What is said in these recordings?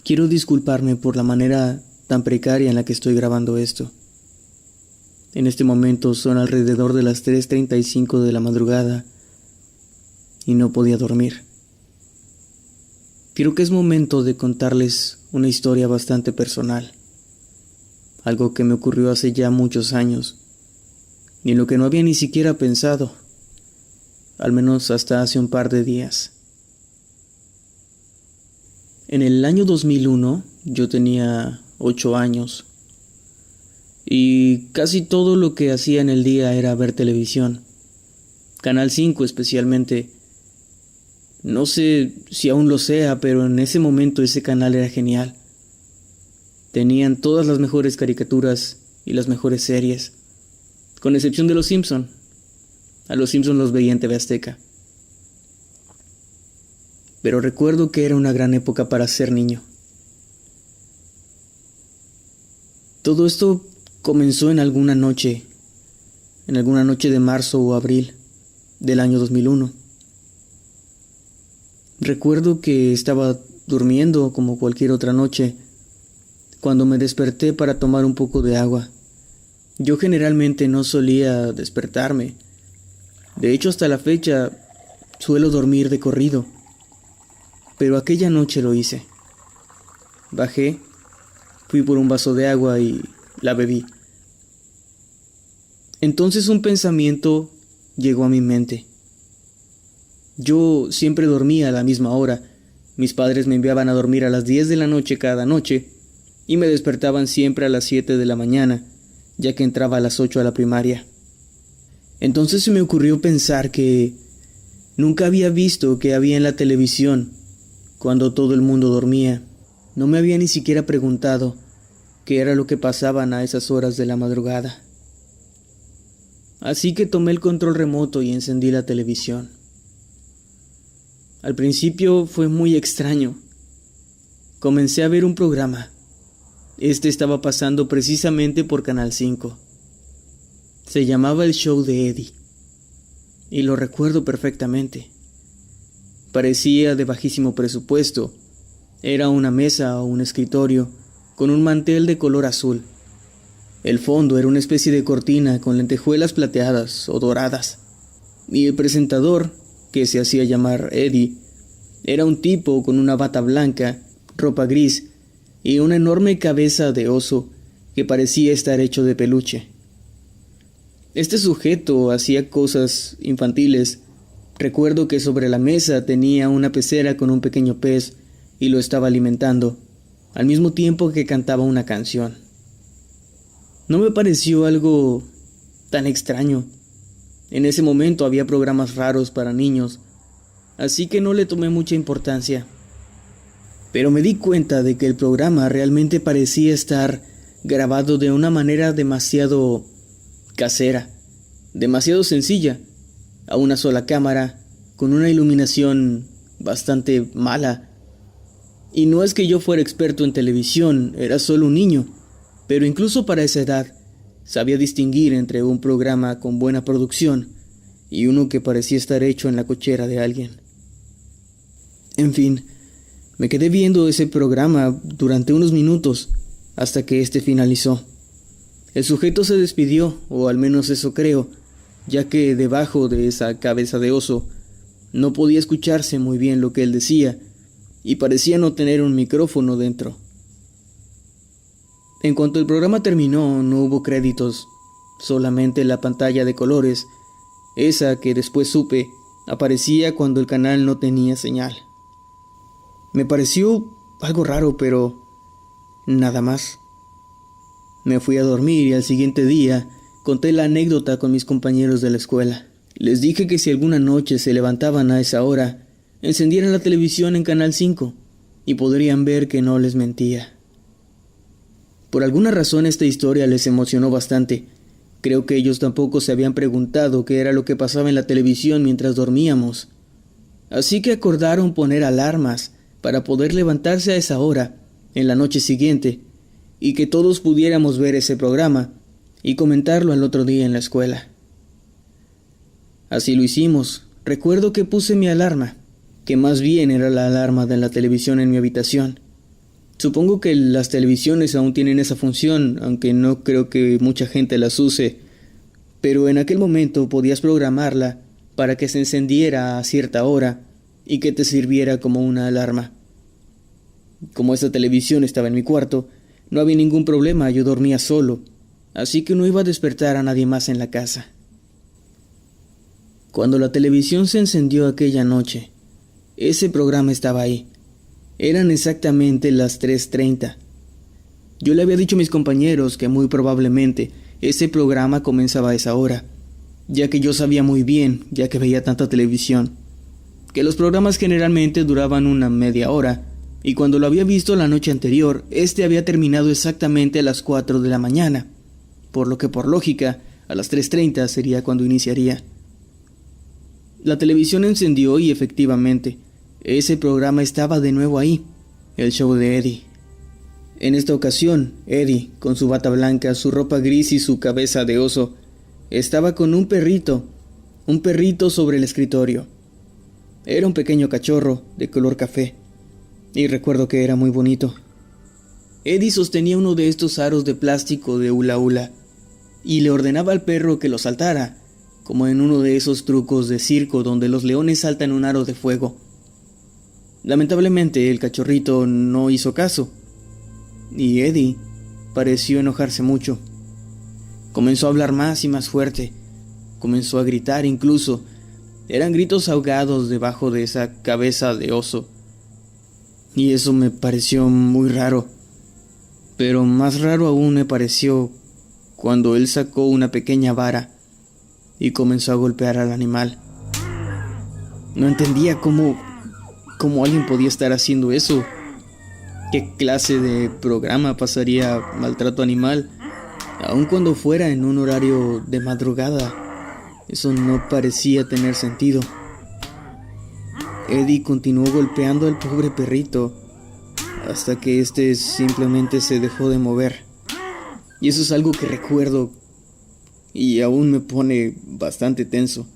Quiero disculparme por la manera tan precaria en la que estoy grabando esto. En este momento son alrededor de las 3:35 de la madrugada y no podía dormir. Creo que es momento de contarles una historia bastante personal, algo que me ocurrió hace ya muchos años, y en lo que no había ni siquiera pensado, al menos hasta hace un par de días. En el año 2001 yo tenía 8 años y casi todo lo que hacía en el día era ver televisión, Canal 5 especialmente. No sé si aún lo sea, pero en ese momento ese canal era genial. Tenían todas las mejores caricaturas y las mejores series, con excepción de Los Simpson. A Los Simpson los veía en TV Azteca. Pero recuerdo que era una gran época para ser niño. Todo esto comenzó en alguna noche de marzo o abril del año 2001. Recuerdo que estaba durmiendo como cualquier otra noche cuando me desperté para tomar un poco de agua. Yo generalmente no solía despertarme. De hecho, hasta la fecha suelo dormir de corrido. Pero aquella noche lo hice. Bajé, fui por un vaso de agua y la bebí. Entonces un pensamiento llegó a mi mente. Yo siempre dormía a la misma hora. Mis padres me enviaban a dormir a las 10 de la noche cada noche y me despertaban siempre a las 7 de la mañana, ya que entraba a las 8 a la primaria. Entonces se me ocurrió pensar que nunca había visto qué había en la televisión cuando todo el mundo dormía. No me había ni siquiera preguntado qué era lo que pasaban a esas horas de la madrugada. Así que tomé el control remoto y encendí la televisión. Al principio fue muy extraño. Comencé a ver un programa. Este estaba pasando precisamente por Canal 5. Se llamaba El Show de Eddie. Y lo recuerdo perfectamente. Parecía de bajísimo presupuesto. Era una mesa o un escritorio con un mantel de color azul. El fondo era una especie de cortina con lentejuelas plateadas o doradas. Y el presentador, que se hacía llamar Eddie, era un tipo con una bata blanca, ropa gris y una enorme cabeza de oso que parecía estar hecho de peluche. Este sujeto hacía cosas infantiles. Recuerdo que sobre la mesa tenía una pecera con un pequeño pez y lo estaba alimentando, al mismo tiempo que cantaba una canción. No me pareció algo tan extraño. En ese momento había programas raros para niños, así que no le tomé mucha importancia. Pero me di cuenta de que el programa realmente parecía estar grabado de una manera demasiado casera, demasiado sencilla, a una sola cámara, con una iluminación bastante mala. Y no es que yo fuera experto en televisión, era solo un niño, pero incluso para esa edad sabía distinguir entre un programa con buena producción y uno que parecía estar hecho en la cochera de alguien. En fin, me quedé viendo ese programa durante unos minutos hasta que este finalizó. El sujeto se despidió, o al menos eso creo, ya que debajo de esa cabeza de oso no podía escucharse muy bien lo que él decía y parecía no tener un micrófono dentro. En cuanto el programa terminó, no hubo créditos, solamente la pantalla de colores, esa que después supe aparecía cuando el canal no tenía señal. Me pareció algo raro, pero nada más. Me fui a dormir y al siguiente día conté la anécdota con mis compañeros de la escuela. Les dije que si alguna noche se levantaban a esa hora, encendieran la televisión en Canal 5 y podrían ver que no les mentía. Por alguna razón esta historia les emocionó bastante. Creo que ellos tampoco se habían preguntado qué era lo que pasaba en la televisión mientras dormíamos. Así que acordaron poner alarmas para poder levantarse a esa hora, en la noche siguiente, y que todos pudiéramos ver ese programa y comentarlo al otro día en la escuela. Así lo hicimos. Recuerdo que puse mi alarma, que más bien era la alarma de la televisión en mi habitación, Supongo que las televisiones aún tienen esa función, aunque no creo que mucha gente las use, pero en aquel momento podías programarla para que se encendiera a cierta hora y que te sirviera como una alarma. Como esta televisión estaba en mi cuarto, no había ningún problema, yo dormía solo, así que no iba a despertar a nadie más en la casa. Cuando la televisión se encendió aquella noche, ese programa estaba ahí. Eran exactamente las 3:30. Yo le había dicho a mis compañeros que muy probablemente ese programa comenzaba a esa hora, ya que yo sabía muy bien, ya que veía tanta televisión, que los programas generalmente duraban una media hora, y cuando lo había visto la noche anterior, este había terminado exactamente a las 4 de la mañana, por lo que por lógica, a las 3:30 sería cuando iniciaría. La televisión encendió y efectivamente, ese programa estaba de nuevo ahí, el show de Eddie. En esta ocasión, Eddie, con su bata blanca, su ropa gris y su cabeza de oso, estaba con un perrito sobre el escritorio. Era un pequeño cachorro de color café, y recuerdo que era muy bonito. Eddie sostenía uno de estos aros de plástico de hula hula, y le ordenaba al perro que lo saltara, como en uno de esos trucos de circo donde los leones saltan un aro de fuego. Lamentablemente, el cachorrito no hizo caso, y Eddie pareció enojarse mucho. Comenzó a hablar más y más fuerte, comenzó a gritar incluso. Eran gritos ahogados debajo de esa cabeza de oso, y eso me pareció muy raro. Pero más raro aún me pareció cuando él sacó una pequeña vara y comenzó a golpear al animal. No entendía cómo alguien podía estar haciendo eso. ¿Qué clase de programa pasaría maltrato animal? Aun cuando fuera en un horario de madrugada, eso no parecía tener sentido. Eddie continuó golpeando al pobre perrito hasta que éste simplemente se dejó de mover. Y eso es algo que recuerdo y aún me pone bastante tenso.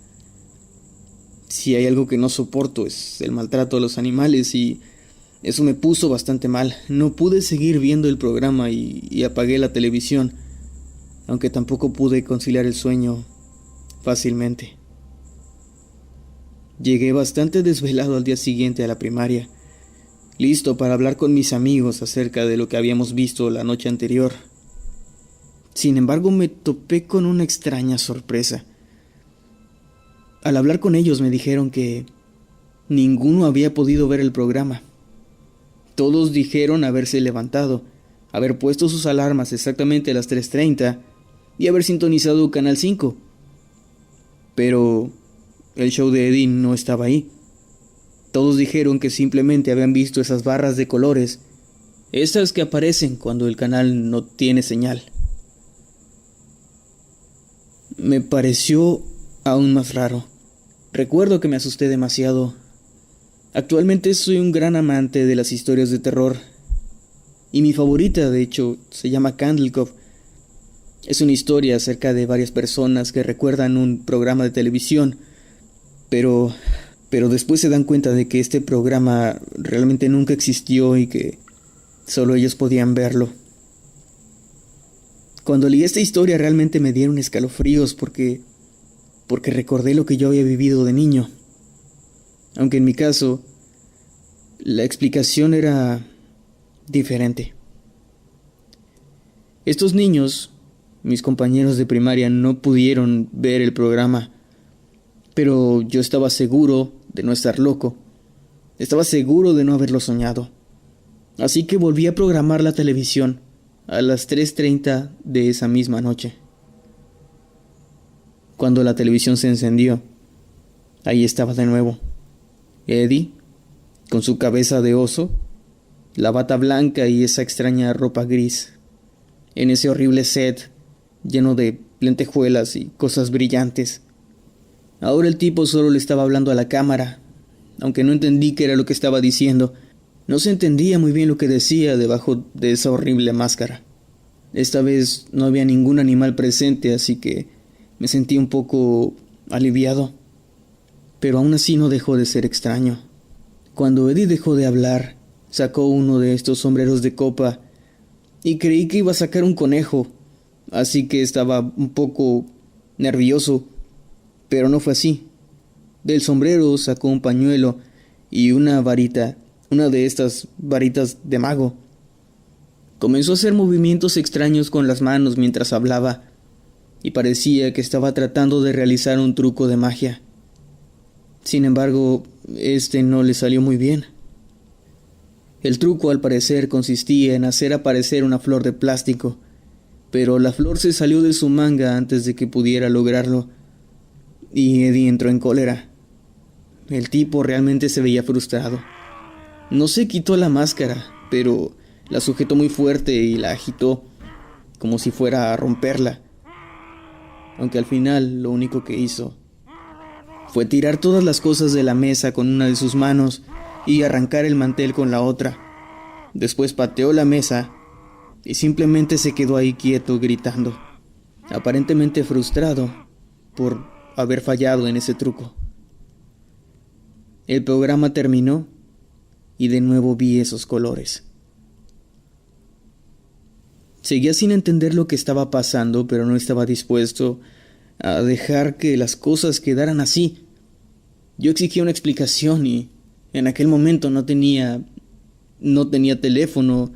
Si hay algo que no soporto es el maltrato a los animales, y eso me puso bastante mal. No pude seguir viendo el programa y apagué la televisión, aunque tampoco pude conciliar el sueño fácilmente. Llegué bastante desvelado al día siguiente a la primaria, listo para hablar con mis amigos acerca de lo que habíamos visto la noche anterior. Sin embargo, me topé con una extraña sorpresa. Al hablar con ellos me dijeron que ninguno había podido ver el programa. Todos dijeron haberse levantado, haber puesto sus alarmas exactamente a las 3:30 y haber sintonizado Canal 5. Pero el show de Eddie no estaba ahí. Todos dijeron que simplemente habían visto esas barras de colores, esas que aparecen cuando el canal no tiene señal. Me pareció aún más raro. Recuerdo que me asusté demasiado. Actualmente soy un gran amante de las historias de terror, y mi favorita, de hecho, se llama Candle Cove. Es una historia acerca de varias personas que recuerdan un programa de televisión, pero después se dan cuenta de que este programa realmente nunca existió y que solo ellos podían verlo. Cuando leí esta historia realmente me dieron escalofríos porque recordé lo que yo había vivido de niño. Aunque en mi caso, la explicación era diferente. Estos niños, mis compañeros de primaria, no pudieron ver el programa, pero yo estaba seguro de no estar loco. Estaba seguro de no haberlo soñado. Así que volví a programar la televisión a las 3:30 de esa misma noche. Cuando la televisión se encendió, ahí estaba de nuevo Eddie, con su cabeza de oso, la bata blanca y esa extraña ropa gris, en ese horrible set lleno de lentejuelas y cosas brillantes. Ahora el tipo solo le estaba hablando a la cámara, aunque no entendí qué era lo que estaba diciendo. No se entendía muy bien lo que decía debajo de esa horrible máscara. Esta vez no había ningún animal presente, así que me sentí un poco aliviado. Pero aún así no dejó de ser extraño. Cuando Eddie dejó de hablar, Sacó uno de estos sombreros de copa y creí que iba a sacar un conejo, así que estaba un poco nervioso, pero no fue así. Del sombrero sacó un pañuelo y una varita, una de estas varitas de mago. Comenzó a hacer movimientos extraños con las manos mientras hablaba, y parecía que estaba tratando de realizar un truco de magia. Sin embargo, no le salió muy bien. El truco, al parecer, consistía en hacer aparecer una flor de plástico, pero la flor se salió de su manga antes de que pudiera lograrlo, y Eddie entró en cólera. El tipo realmente se veía frustrado. No se quitó la máscara, pero la sujetó muy fuerte y la agitó, como si fuera a romperla. Aunque al final lo único que hizo fue tirar todas las cosas de la mesa con una de sus manos y arrancar el mantel con la otra. Después pateó la mesa y simplemente se quedó ahí quieto gritando, aparentemente frustrado por haber fallado en ese truco. El programa terminó y de nuevo vi esos colores. Seguía sin entender lo que estaba pasando, pero no estaba dispuesto a dejar que las cosas quedaran así. Yo exigía una explicación y en aquel momento no tenía teléfono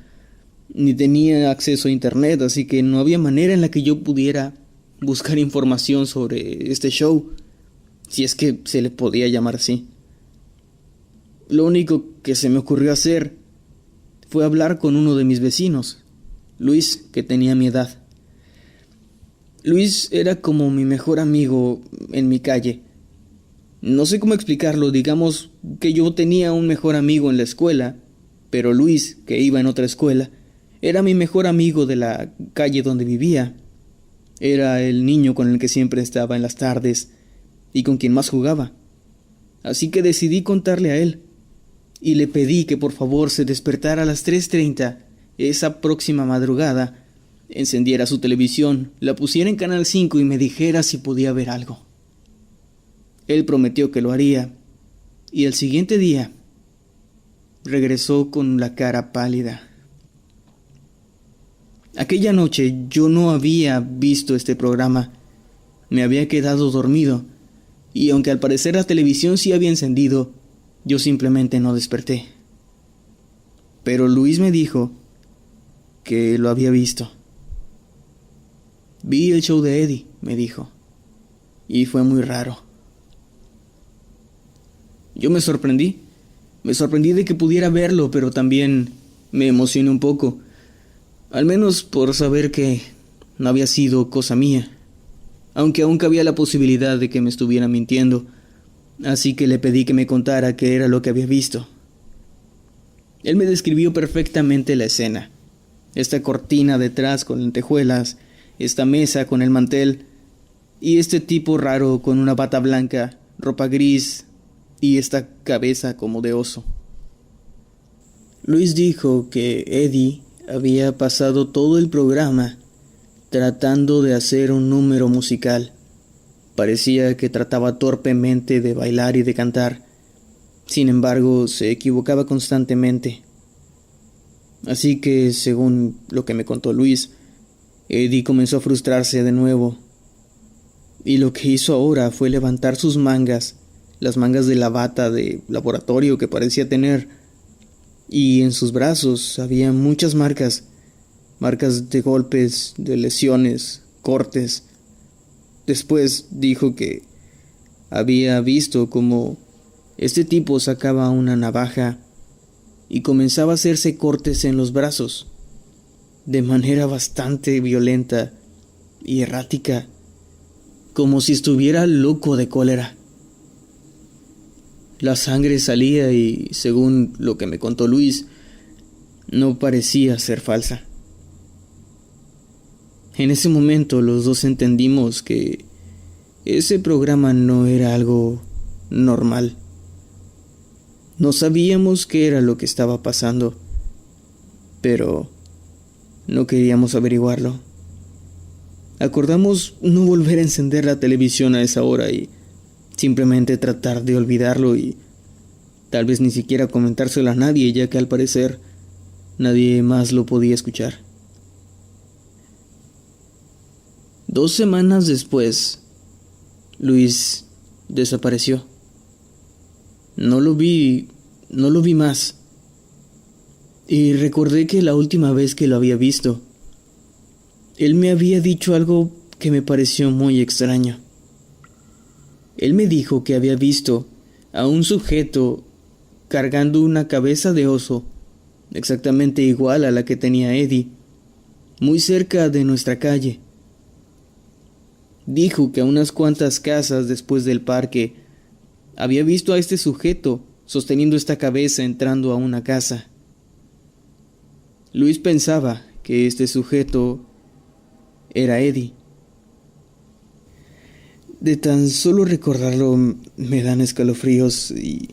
ni tenía acceso a internet, así que no había manera en la que yo pudiera buscar información sobre este show, si es que se le podía llamar así. Lo único que se me ocurrió hacer fue hablar con uno de mis vecinos, Luis, que tenía mi edad. Luis era como mi mejor amigo en mi calle. No sé cómo explicarlo, digamos que yo tenía un mejor amigo en la escuela, pero Luis, que iba en otra escuela, era mi mejor amigo de la calle donde vivía. Era el niño con el que siempre estaba en las tardes y con quien más jugaba. Así que decidí contarle a él y le pedí que por favor se despertara a las 3:30 esa próxima madrugada, encendiera su televisión, la pusiera en Canal 5 y me dijera si podía ver algo. Él prometió que lo haría, y el siguiente día regresó con la cara pálida. Aquella noche yo no había visto este programa, me había quedado dormido, y aunque al parecer la televisión sí había encendido, yo simplemente no desperté. Pero Luis me dijo que lo había visto. Vi el show de Eddie, me dijo, y fue muy raro. Yo me sorprendí de que pudiera verlo, pero también me emocioné un poco, al menos por saber que no había sido cosa mía, aunque aún cabía la posibilidad de que me estuviera mintiendo, así que le pedí que me contara qué era lo que había visto. Él me describió perfectamente la escena, esta cortina detrás con lentejuelas, esta mesa con el mantel, y este tipo raro con una bata blanca, ropa gris y esta cabeza como de oso. Luis dijo que Eddie había pasado todo el programa tratando de hacer un número musical. Parecía que trataba torpemente de bailar y de cantar. Sin embargo, se equivocaba constantemente. Así que, según lo que me contó Luis, Eddie comenzó a frustrarse de nuevo. Y lo que hizo ahora fue levantar sus mangas, las mangas de la bata de laboratorio que parecía tener, y en sus brazos había muchas marcas de golpes, de lesiones, cortes. Después dijo que había visto cómo este tipo sacaba una navaja y comenzaba a hacerse cortes en los brazos, de manera bastante violenta y errática, como si estuviera loco de cólera. La sangre salía y, según lo que me contó Luis, no parecía ser falsa. En ese momento los dos entendimos que ese programa no era algo normal. No sabíamos qué era lo que estaba pasando, pero no queríamos averiguarlo. Acordamos no volver a encender la televisión a esa hora y simplemente tratar de olvidarlo y Tal vez ni siquiera comentárselo a nadie, ya que al parecer nadie más lo podía escuchar. 2 semanas después, Luis desapareció. No lo vi más. Y recordé que la última vez que lo había visto, él me había dicho algo que me pareció muy extraño. Él me dijo que había visto a un sujeto cargando una cabeza de oso, exactamente igual a la que tenía Eddie, muy cerca de nuestra calle. Dijo que a unas cuantas casas después del parque había visto a este sujeto sosteniendo esta cabeza entrando a una casa. Luis pensaba que este sujeto era Eddie. De tan solo recordarlo me dan escalofríos y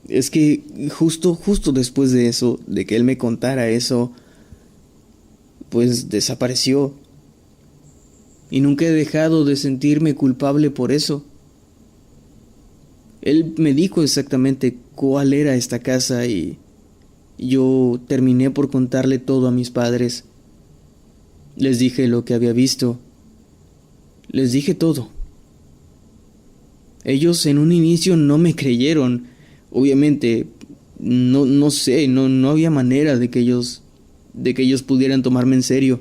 es que justo después de eso, de que él me contara eso, pues desapareció. Y nunca he dejado de sentirme culpable por eso. Él me dijo exactamente cuál era esta casa y yo terminé por contarle todo a mis padres. Les dije lo que había visto. Les dije todo. Ellos en un inicio no me creyeron. Obviamente, no sé, no había manera de que ellos pudieran tomarme en serio.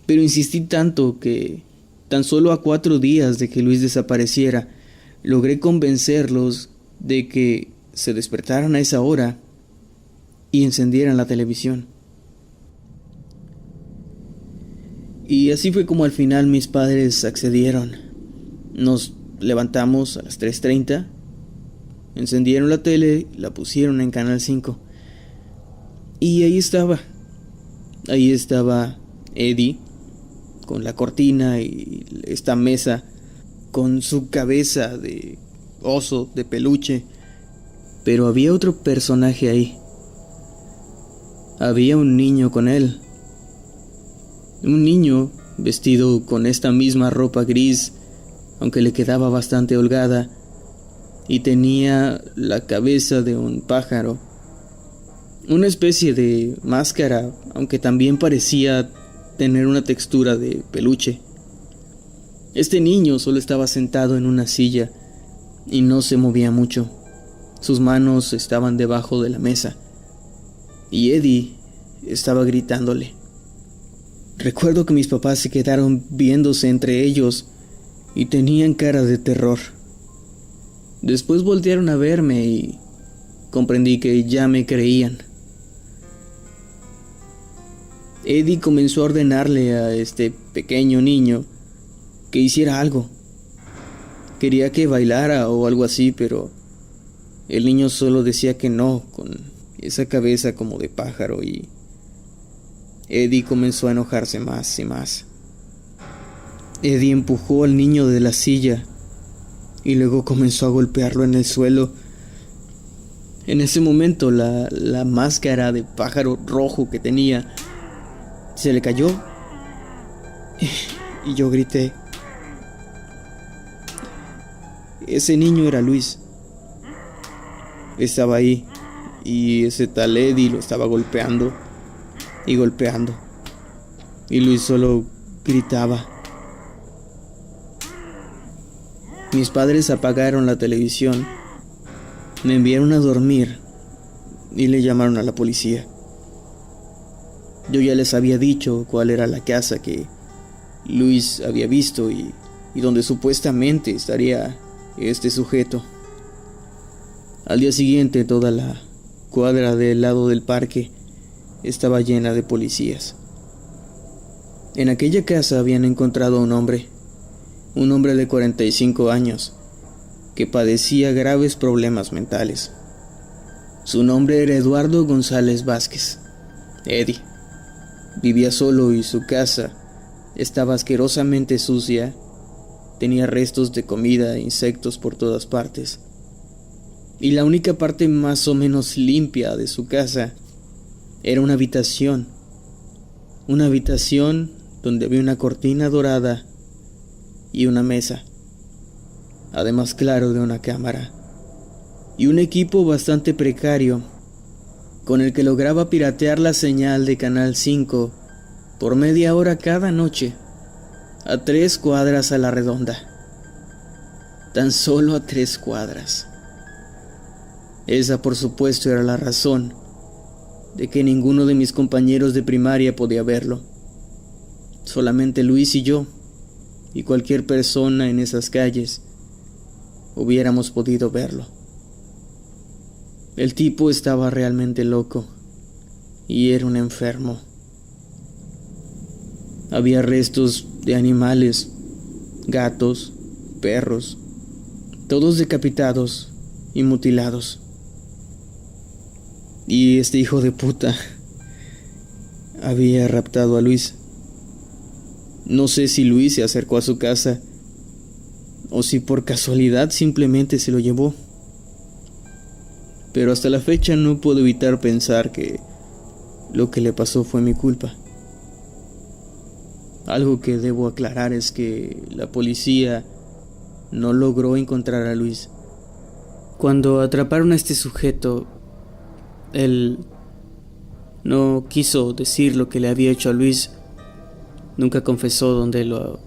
Pero insistí tanto que, tan solo a 4 días de que Luis desapareciera, logré convencerlos de que se despertaran a esa hora y encendieran la televisión. Y así fue como al final mis padres accedieron. Nos levantamos a las 3:30, encendieron la tele, la pusieron en Canal 5. Y ahí estaba Eddie, con la cortina y esta mesa, con su cabeza de oso, de peluche. Pero había otro personaje ahí. Había un niño con él. Un niño vestido con esta misma ropa gris, aunque le quedaba bastante holgada, y tenía la cabeza de un pájaro. Una especie de máscara, aunque también parecía tener una textura de peluche. Este niño solo estaba sentado en una silla y no se movía mucho. Sus manos estaban debajo de la mesa y Eddie estaba gritándole. Recuerdo que mis papás se quedaron viéndose entre ellos y tenían cara de terror. Después voltearon a verme y comprendí que ya me creían. Eddie comenzó a ordenarle a este pequeño niño que hiciera algo. Quería que bailara o algo así, pero el niño solo decía que no, con esa cabeza como de pájaro, y Eddie comenzó a enojarse más y más. Eddie empujó al niño de la silla y luego comenzó a golpearlo en el suelo. En ese momento la máscara de pájaro rojo que tenía se le cayó y yo grité. Ese niño era Luis. Estaba ahí y ese tal Eddie lo estaba golpeando y golpeando. Y Luis solo gritaba. Mis padres apagaron la televisión, me enviaron a dormir y le llamaron a la policía. Yo ya les había dicho cuál era la casa que Luis había visto y donde supuestamente estaría este sujeto. Al día siguiente toda la cuadra del lado del parque estaba llena de policías. En aquella casa habían encontrado a un hombre de 45 años, que padecía graves problemas mentales. Su nombre era Eduardo González Vázquez, Eddie. Vivía solo y su casa estaba asquerosamente sucia, tenía restos de comida e insectos por todas partes. Y la única parte más o menos limpia de su casa era una habitación donde había una cortina dorada y una mesa, además, claro, de una cámara. y un equipo bastante precario con el que lograba piratear la señal de Canal 5 por media hora cada noche, a 3 cuadras a la redonda. Tan solo a 3 cuadras. Esa, por supuesto, era la razón de que ninguno de mis compañeros de primaria podía verlo. Solamente Luis y yo, y cualquier persona en esas calles, hubiéramos podido verlo. El tipo estaba realmente loco, y era un enfermo. Había restos de animales, gatos, perros, todos decapitados y mutilados. Y este hijo de puta había raptado a Luis. No sé si Luis se acercó a su casa o si por casualidad simplemente se lo llevó. Pero hasta la fecha no puedo evitar pensar que lo que le pasó fue mi culpa. Algo que debo aclarar es que la policía no logró encontrar a Luis. Cuando atraparon a este sujeto, él no quiso decir lo que le había hecho a Luis. Nunca confesó dónde lo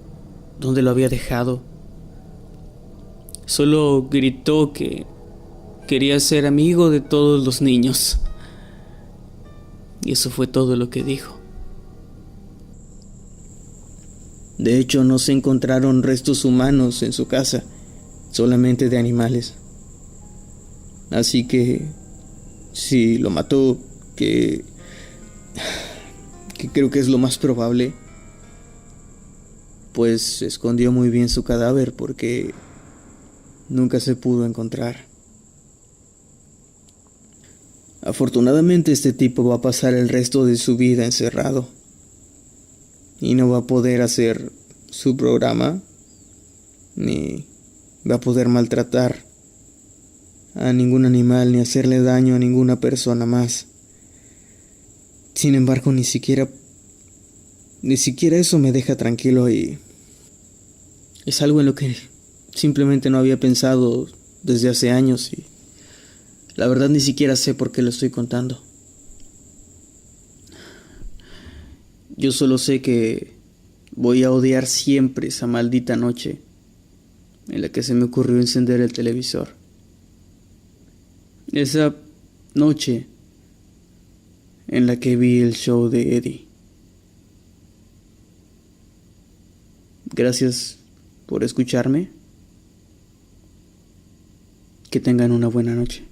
había dejado. Solo gritó que quería ser amigo de todos los niños. Y eso fue todo lo que dijo. De hecho, no se encontraron restos humanos en su casa, solamente de animales. Así que, si lo mató, que creo que es lo más probable, pues escondió muy bien su cadáver porque nunca se pudo encontrar. Afortunadamente este tipo va a pasar el resto de su vida encerrado y no va a poder hacer su programa ni va a poder maltratar a ningún animal ni hacerle daño a ninguna persona más. Sin embargo, ni siquiera eso me deja tranquilo y es algo en lo que simplemente no había pensado desde hace años y la verdad ni siquiera sé por qué lo estoy contando. Yo solo sé que voy a odiar siempre esa maldita noche en la que se me ocurrió encender el televisor. Esa noche en la que vi el show de Eddie. Gracias por escucharme. Que tengan una buena noche.